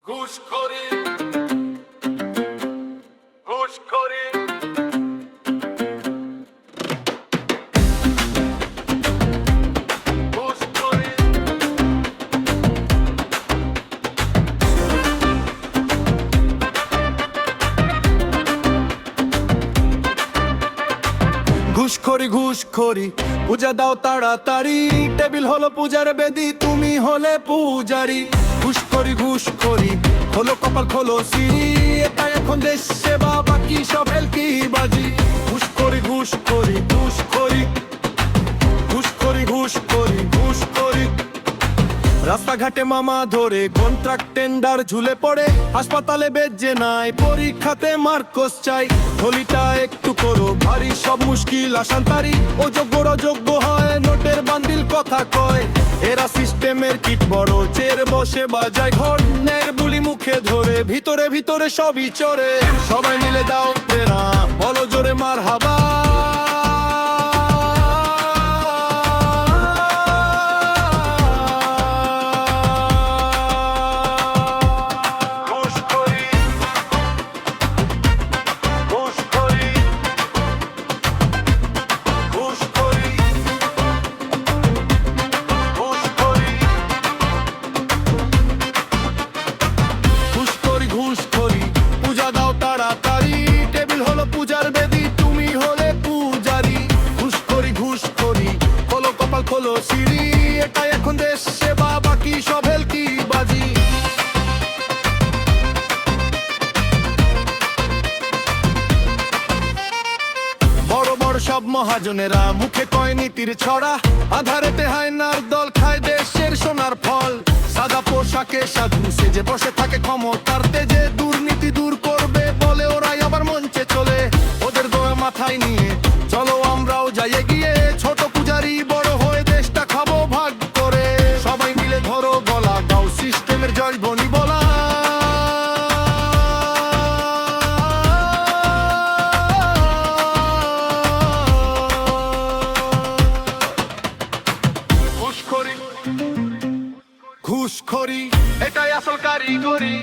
ঘুষখোরি ঘুষখোরি ঘুষখোরি ঘুষখোরি ঘুষখোরি পূজা দাও তাড়াতাড়ি, টেবিল হলো পূজার বেদি, তুমি হলে পূজারি। ঘুষখোরি ঘুষখোরি হলো কপাল খোলো সিঁড়ি, এটা এখন দেশ সেবা, বাকি সব হেলকি বাজি। ঘুষখোরি ঘুষখোরি ঘুষখোরি ঘুষখোরি ঘুষখোরি ঘুষখোরি রাস্তাঘাটে মামা ধরে, কন্ট্রাক্ট টেন্ডার ঝুলে পড়ে, হাসপাতালে বেদ যে নাই, পরীক্ষাতে মার্কস চাই। থলিটা একটু করো ভারী, সব মুশকিল আসান তারি, ও যোগ্যর অযোগ্য হয়, নোটের বান্দিল কথা কয়। এরা সিস্টেমের কিট বড়, চের বসে বাজায় ঘর, নের বুলি মুখে ধরে, ভিতরে ভিতরে সবই চরে। সবাই মিলে দাও প্রেরণা, বলো জোরে মার হাবা। ঘুষখোরি পূজা দাও তাড়াতাড়ি, টেবিল হলো পূজার বেদি, তুমি হলে পূজারি। ঘুষখোরি ঘুষখোরি খোলো কপাল খোলো সিঁড়ি, এটাই এখন দেশ সেবা, বাকি সব হেলকি বাজি। বড় বড় সব মহাজনেরা মুখে কয় নীতির ছড়া, আধারেতে হায়নার দল খায় দেশের সোনার ফল। সাদা পোশাকে সাধু সেজে বসে থাকে ক্ষমতার তেজে, দুর্নীতি দূর করবে বলে ওরাই আবার মঞ্চে চলে। ওদের দোয়া মাথায় নিয়ে চলো আমরাও যাই এগিয়ে, ছোট পূজারি বড় হয়ে দেশটা খাবো ভাগ করে। সবাই মিলে ধরো গলা, গাও সিস্টেমের জয় ধ্বনি বলা। ঘুষখোরি এটাই আসল কারিগরি,